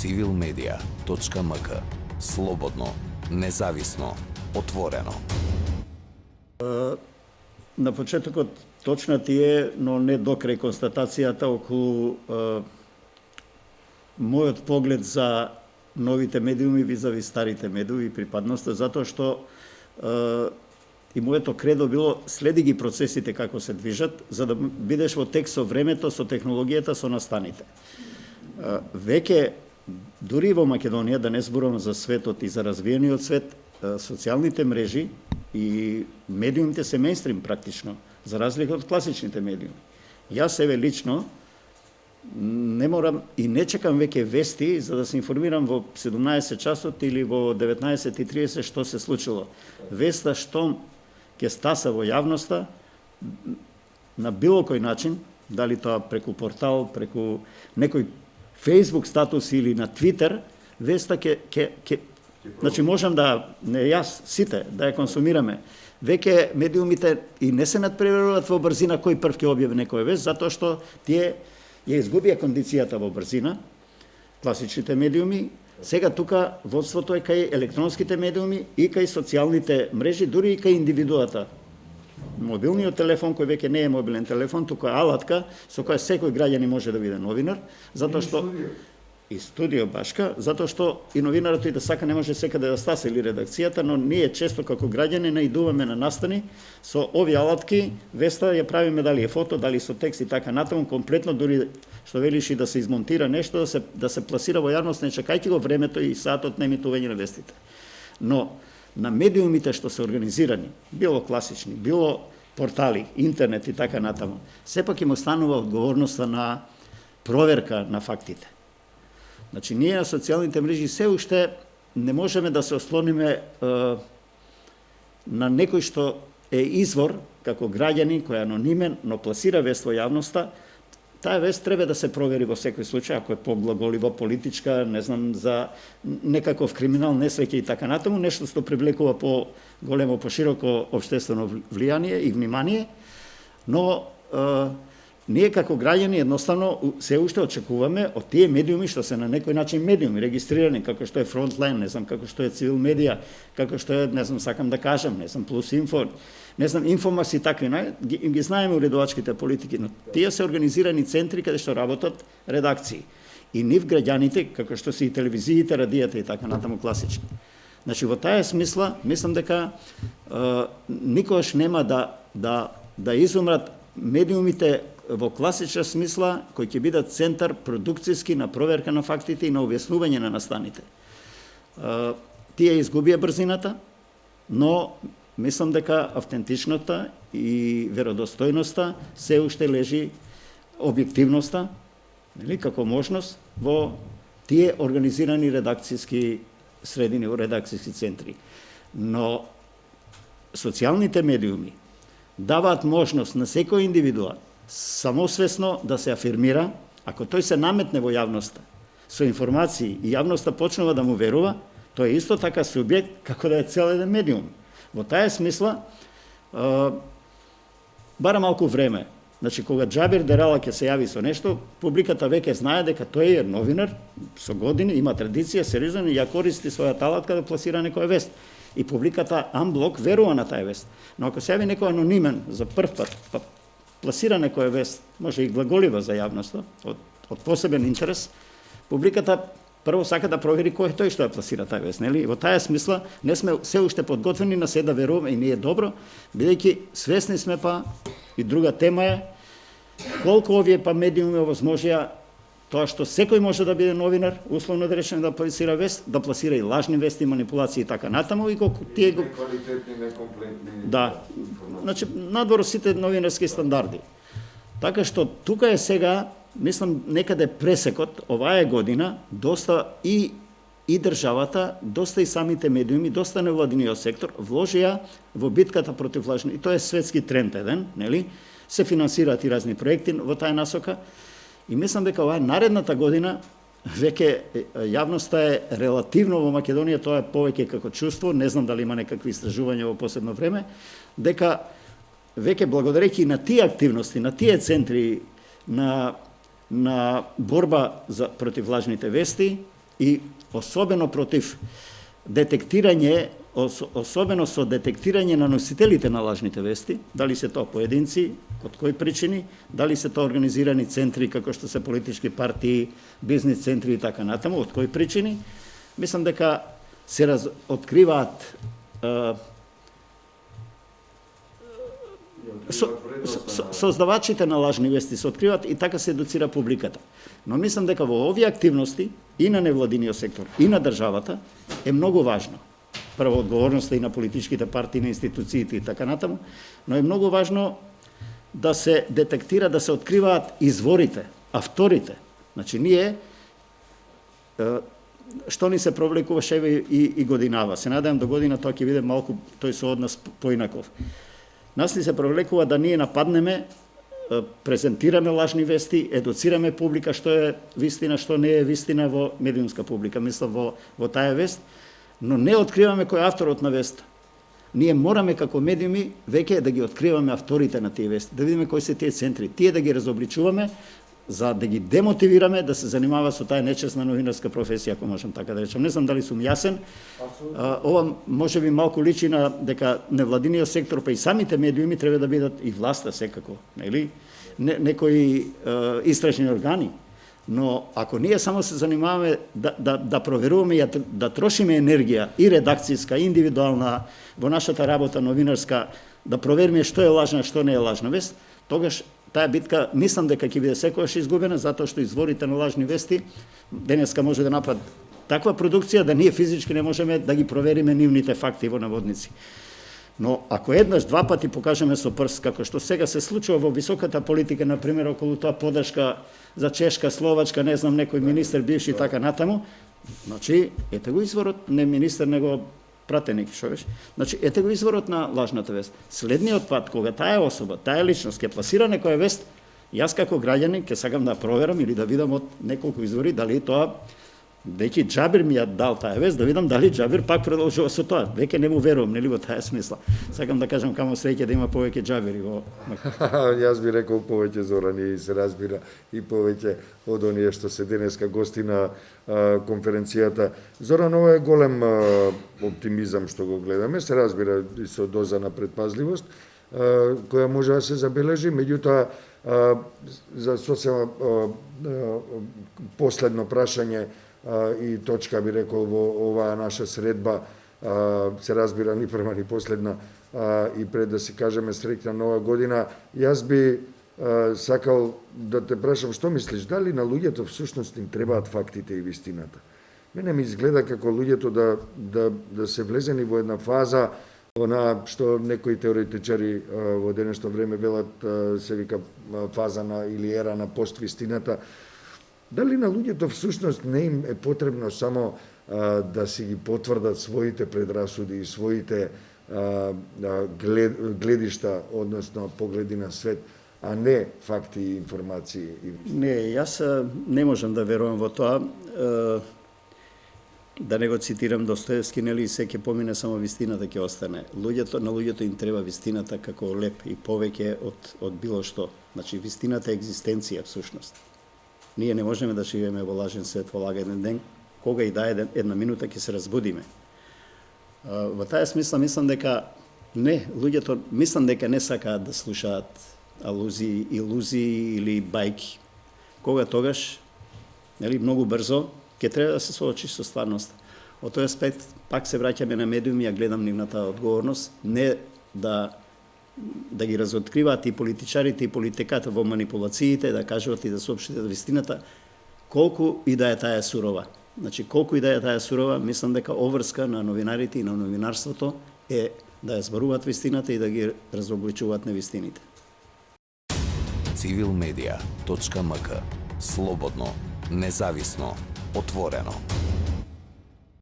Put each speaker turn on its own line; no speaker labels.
civilmedia.mk. Слободно, независно, отворено.
На почетокот точна ти е, но не до крај констатацијата околу мојот поглед за новите медиуми визави старите медиуми и припадноста, затоа што и моето кредо било следи ги процесите како се движат, за да бидеш во тек со времето, со технологијата, со настаните. Веќе, дури во Македонија, да не зборувам за светот и за развиениот свет, социјалните мрежи и медиумите се мејнстрим практично, за разлика од класичните медиуми. Јас себе лично не морам и не чекам веќе вести за да се информирам во 17 часот или во 19:30 што се случило. Веста што ќе стаса во јавноста на било кој начин, дали тоа преку портал, преку некој Facebook статус или на Twitter, веста значи можам да, не јас, сите, да ја консумираме. Веќе медиумите и не се надпреваруваат во брзина кој прв ќе објави некоја вест, затоа што тие ја изгубија кондицијата во брзина, класичните медиуми. Сега тука водството е кај електронските медиуми и кај социјалните мрежи, дури и кај индивидуата. Мобилниот телефон, кој веќе не е мобилен телефон, тука е алатка со која секој граѓанин може да биде новинар, затоа што и студио башка, затоа што и новинарот и да сака не може секаде да стаса или редакцијата, но ние често како граѓани наидуваме на настани со овие алатки, веста ја правиме дали е фото, дали со текст и така натаму, комплетно дури што велиш и да се измонтира нешто, да се пласира во јавност, не чекајќи го времето и сатот на емитување на вестите. Но на медиумите што се организирани, било класични, било портали, интернет и така натаму, сепак им останува одговорноста на проверка на фактите. Значи, ние на социјалните мрежи се уште не можеме да се ослониме на некој што е извор, како граѓанин кој е анонимен, но пласира вест во јавноста. Таа вест треба да се провери во секој случај, ако е поблаголива, политичка, не знам, за некаков криминал, несреќа и така натаму, нешто што привлекува по големо, пошироко општествено влијание и внимание, но ние како граѓани едноставно се уште очекуваме од тие медиуми што се на некој начин медиуми, регистрирани, како што е Frontline, не знам, како што е Цивил Медија, како што е, не знам, сакам да кажам, не знам, Плюс Инфо, не знам, Инфомас и такви, ги знаеме уредувачките политики, но тие се организирани центри каде што работат редакции. И нив граѓаните, како што се и телевизиите, радијата и така натаму класични. Значи, во таа смисла, мислам дека никогаш нема да изумрат медиумите во класична смисла, кои ќе бидат центар продукцијски на проверка на фактите и на објаснување на настаните. Тие изгубија брзината, но мислам дека автентичноста и веродостојноста се уште лежи објективноста, нели, како можност во тие организирани редакцијски средини, редакцијски центри. Но социјалните медиуми даваат можност на секој индивидуа самосвесно да се афирмира, ако тој се наметне во јавноста со информации и јавноста почнува да му верува, тој е исто така субјект како да е цел еден медиум. Во таа смисла бара малку време. Значи, кога Џабир Дерала ќе се јави со нешто, публиката веќе знае дека тој е новинар со години, има традиција, сериозно и ја користи својата алатка да пласира некоја вест. И публиката амблок верува на таа вест. Но ако се јави некој анонимен за прв пат, па пласира некоја вест, може и глаголива за јавноста, од посебен интерес, публиката прво сака да провери кој е тој што ја пласира таа вест, нели? Во таа смисла не сме се уште подготвени на се да веруваме и не е добро, бидејќи свесни сме па и друга тема е колку овие па медиуми овозможија тоа што секој може да биде новинар, условно да речеме да пласира вест, да пласира и лажни вести, манипулации и така натаму и колку тие го
неквалитетни, некомплетни.
Да. Значи надвор сите новинарски стандарди. Така што тука е сега, мислам, некаде пресекот, оваа е година, доста и државата, доста и самите медиуми, доста невладиниот сектор вложија во битката против лажни, и тоа е светски тренд еден, нели? Се финансираат и разни проекти во таа насока. И мислам дека оваа наредната година веќе јавноста е релативно во Македонија, тоа е повеќе како чувство, не знам дали има некакви истражувања во последно време, дека веќе благодарејќи на тие активности, на тие центри на борба против лажните вести, и особено против детектирање, особено со детектирање на носителите на лажните вести, дали се тоа поединци, од кои причини, дали се тоа организирани центри како што се политички партии, бизнис центри и така натаму, од кои причини, мислам дека се откриваат создавачите на лажни вести се откриваат и така се едуцира публиката. Но мислам дека во овие активности и на невладиниот сектор и на државата е многу важно. Прво одговорноста и на политичките партии, на институциите и така натаму, но е многу важно да се детектира, да се откриваат изворите, авторите. Значи ние што ни се провлекуваше и годинава. Се надевам до година тоа ќе биде малку тој со однос поинаков. Нас ни се провлекува да ние нападнеме, презентираме лажни вести, едуцираме публика што е вистина, што не е вистина во медиумска публика, мислам во таа вест, но не откриваме кој е авторот на веста. Ние мораме како медиуми веќе да ги откриваме авторите на тие вести, да видиме кои се тие центри, тие да ги разобличуваме, за да ги демотивираме да се занимава со таа нечесна новинарска професија, ако можам така да речем. Не знам дали сум јасен. Ова може би малку личи на дека невладиниот сектор, па и самите медиуми треба да бидат и власта секако, нели? Некои истражни органи. Но ако ние само се занимаваме да проверуваме и да трошиме енергија и редакцијска, и индивидуална во нашата работа новинарска, да провериме што е лажна, што не е лажна вест, тогаш таа битка мислам дека ќе биде секогаш изгубена, затоа што изворите на лажни вести денеска може да направат таква продукција да ние физички не можеме да ги провериме нивните факти во наводници. Но ако еднаш, два пати покажеме со прст, како што сега се случува во високата политика, например, околу тоа подршка за Чешка, Словачка, не знам, некој министер бивши и така натаму, значи, ете го изворот, не министер, него пратеник, што беше. Значи, ете го изворот на лажната вест. Следниот пат, кога таа особа, таа личност ќе пласира некоја вест, јас како граѓанин ќе сакам да проверам или да видам од неколку извори дали тоа Дејќи Џабир ми ја дал таа вест, да видам дали Џабир пак продолжува со тоа. Веќе не му верувам, нели во таа смисла. Сакам да кажам камо среќа да има повеќе Џабири во.
Јас би рекол повеќе Зоран и се разбира и повеќе од оние што се денеска гости на конференцијата. Зоран, ова е голем оптимизам што го гледаме, се разбира и со доза на предпазливост, која може да се забележи, меѓутоа за сосема последно прашање и точка би рекол во оваа наша средба, се разбира ни прва ни последна, и пред да си кажеме среќна нова година, јас би сакал да те прашам што мислиш, дали на луѓето всушност им требаат фактите и вистината? Мене ми изгледа како луѓето да се влезени во една фаза, она што некои теоретичари во денешно време велат, се вика фаза на или ера на поствистината. Дали на луѓето всушност не им е потребно само да си ги потврдат своите предрасуди и своите гледишта, односно погледи на свет, а не факти и информации?
Не, јас не можам да верувам во тоа. Да не го цитирам Достоевски, нели, се ќе помине, само вистината ќе остане. На луѓето им треба вистината како леп и повеќе од било што. Значи, вистината е екзистенција, всушност. Ние не можеме да живееме во лажен свет, во лаген ден, кога и да една минута ќе се разбудиме. Во таа смисла мислам дека луѓето мислам дека не сакаат да слушаат алузии, илузии или бајки. Кога тогаш, нели, многу брзо ќе треба да се соочиш со стварноста. Од тој аспект пак се враќаме на медиуми, ја гледам нивната одговорност, не да ги разоткриваат и политичарите и политиката во манипулациите, да кажуват и да соопштите вистината, колку и да е таа сурова. Значи, колку и да е таа сурова, мислам дека обврска на новинарите и на новинарството е да ја зборуваат вистината и да ги разобличуваат невистините.
Civilmedia.mk. Слободно, независно, отворено.